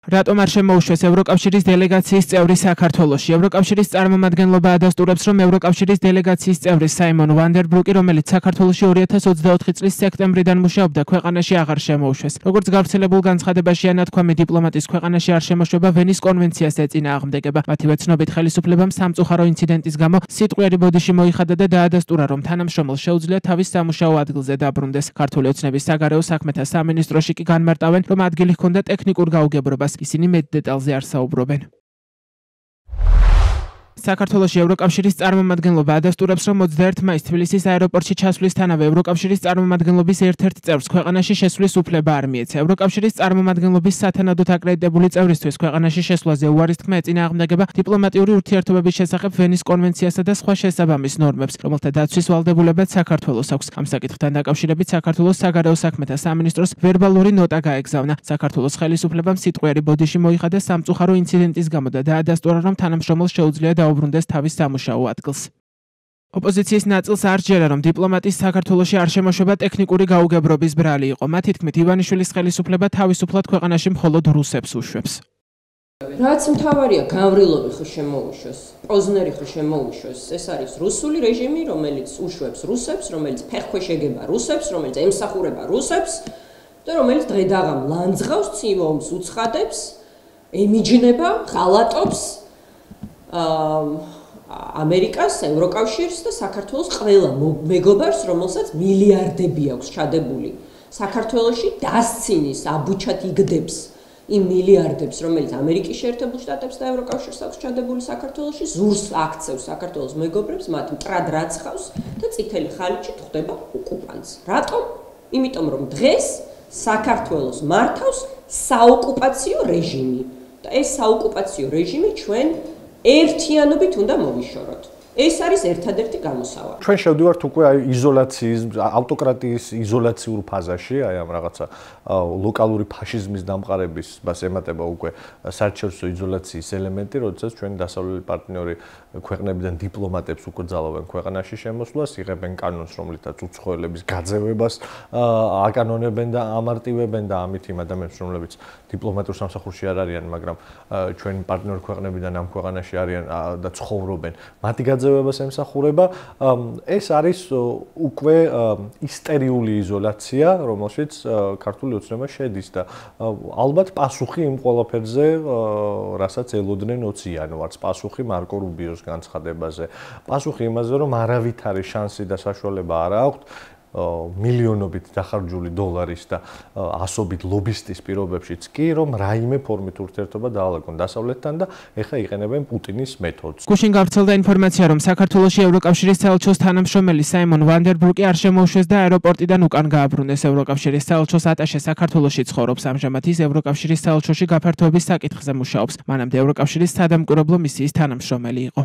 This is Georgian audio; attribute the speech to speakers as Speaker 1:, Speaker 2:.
Speaker 1: რატომ არ შემოუშვეს ევროკავშირის დელეგაციის წევრი საქართველოში? ევროკავშირის წარმომადგენლობა ადასტურებს, რომ ევროკავშირის დელეგაციის წევრი საიმონ ვანდერბრუკი, რომელიც საქართველოში 2024 წლის სექტემბრიდან მუშაობდა, ქვეყანაში აღარ შემოუშვეს. როგორც გავრცელებულ განცხადებაშია ნათქვამი, დიპლომატის ქვეყანაში არ შემოშვება ვენის კონვენციას ეწინააღმდეგება. მათივე ცნობით, ხელისუფლებამ სამწუხარო ინციდენტის გამო სიტყვიერი ბოდიში მოიხადა და დაადასტურა, რომ თანამშრომელს შეუძლია თავის სამუშაო ადგილზე დაბრუნდეს. ქართული ოცნების საგარეო საქმეთა სამინისტროში კი განმარტავენ, რომ ადგილი ჰქონდა ტექნიკურ გაუგებრობას. ისინი მეტ დეტალზე არ საუბრობენ. საქართველოში ევროკავშირის წარმომადგენლობა ადასტურებს, რომ 21 მაისს თბილისის აეროპორტში ჩასვლისთანავე ევროკავშირის წარმომადგენლობის ერთ-ერთ წევრს ქვეყანაში შესვლის უფლება არ მიეცა. ევროკავშირის წარმომადგენლობის სათანადოდ აკრედიტებული წევრისთვის ქვეყანაში შესვლაზე უარის თქმა ეწინააღმდეგება დიპლომატიური ურთიერთობების შესახებ ვენის კონვენციასა და სხვა შესაბამის ნორმებს, რომელთა დაცვის ვალდებულებაც საქართველოს აქვს. ამ საკითხთან დაკავშირებით საქართველოს საგარეო საქმეთა სამინისტროს ვერბალური ნოტა გაეგზავნა. საქართველოს ხელისუფლებამ სიტყვიერი ბოდიში მოიხადა სამწუხარო ინციდენტის გამო და დაადასტურა, რომ თანამშრომელს შეუძლია დაუბრუნდეს თავის სამუშაო ადგილს. ოპოზიციის ნაწილს არ ჯერა, რომ დიპლომატის საქართველოში არ შემოშვება ტექნიკური გაუგებრობის ბრალი იყო. მათი თქმით, ივანიშვილის ხელისუფლება თავისუფლად ქვეყანაში მხოლოდ რუსებს უშვებს.
Speaker 2: რაც მთავარია, გავრილოვი ხო შემოუშვეს, პოზნერი ხო შემოუშვეს. ეს არის რუსული რეჟიმი, რომელიც უშვებს რუსებს, რომელიც ფეხქვეშ ეგება რუსებს, რომელიც ემსახურება რუსებს და რომელიც დღე-დაღამ ლანძღავს, ცივ-ომს უცხადებს, ემიჯნება, ღალატობს ამერიკას, ევროკავშირს და საქართველოს ყველა მეგობარს, რომელსაც მილიარდები აქვს ჩადებული საქართველოში, დასცინის, აბუჩად იგდებს იმ მილიარდებს, რომელიც ამერიკის შეერთებულ შტატებს და ევროკავშირს აქვს ჩადებული საქართველოში, ზურს აქცევს საქართველოს მეგობრებს, მათ მტრად რაცხავს და წითელი ხალიჩით ხვდება ოკუპანტს. რატომ? იმიტომ რომ დღეს საქართველოს მართავს საოკუპაციო რეჟიმი და ეს საოკუპაციო რეჟიმი ჩვენ ერთიანობით უნდა მოვიშოროთ. ეს არის ერთადერთი გამოსავალი.
Speaker 3: ჩვენ შევდივართ უკვე იზოლაციის, ავტოკრატიის იზოლაციურ ფაზაში, ამ რაღაცა ლოკალური ფაშიზმის დამყარებას ემატება უკვე საერთაშორისო იზოლაციის ელემენტი, როდესაც ჩვენ დასავლელი პარტნიორი ქვეყნებიდან დიპლომატებს უკრძალავენ ქვეყანაში შემოსვლას, იღებენ კანონს, რომლითაც უცხოელების გაძევებას აკანონებენ და ამარტივებენ და ამით იმ ადამიანებს, რომლებიც დიპლომატიურ სამსახურში არ არიან, მაგრამ ჩვენი პარტნიორი ქვეყნებიდან ამ ქვეყანაში არიან და ცხოვრობენ, მათი გაძევებას ემსახურება. ეს არის უკვე ისტერიული იზოლაცია, რომელშიც ქართული ოცნება შედის და ალბათ პასუხი იმ ყველაფერზე, რასაც ელოდნენ 20 იანვარს, პასუხი მარკო რუბიოს განცხადებაზე, პასუხი იმაზე, რომ არავითარი შანსი და საშუალება არ აქვთ მილიონობით დახარჯული დოლარის და ასობით ლობისტის პირობებშიც კი, რომ რაიმე ფორმით ურთიერთობა დაალაგონ დასავლეთთან და ეხლა იყენებენ პუტინის მეთოდს.
Speaker 1: გუშინ გავრცელდა ინფორმაცია, რომ საქართველოში ევროკავშირის საელჩოს თანამშრომელი საიმონ ვანდერბრუკი არ შემოუშვეს და აეროპორტიდან უკან გააბრუნეს. ევროკავშირის საელჩოს ატაშე საქართველოში ცხოვრობს, ამჟამად ის ევროკავშირის საელჩოში გაფართოების საკითხზე მუშაობს. მანამდე ევროკავშირის სადამკვირვებლო მისიის თანამშრომელი იყო.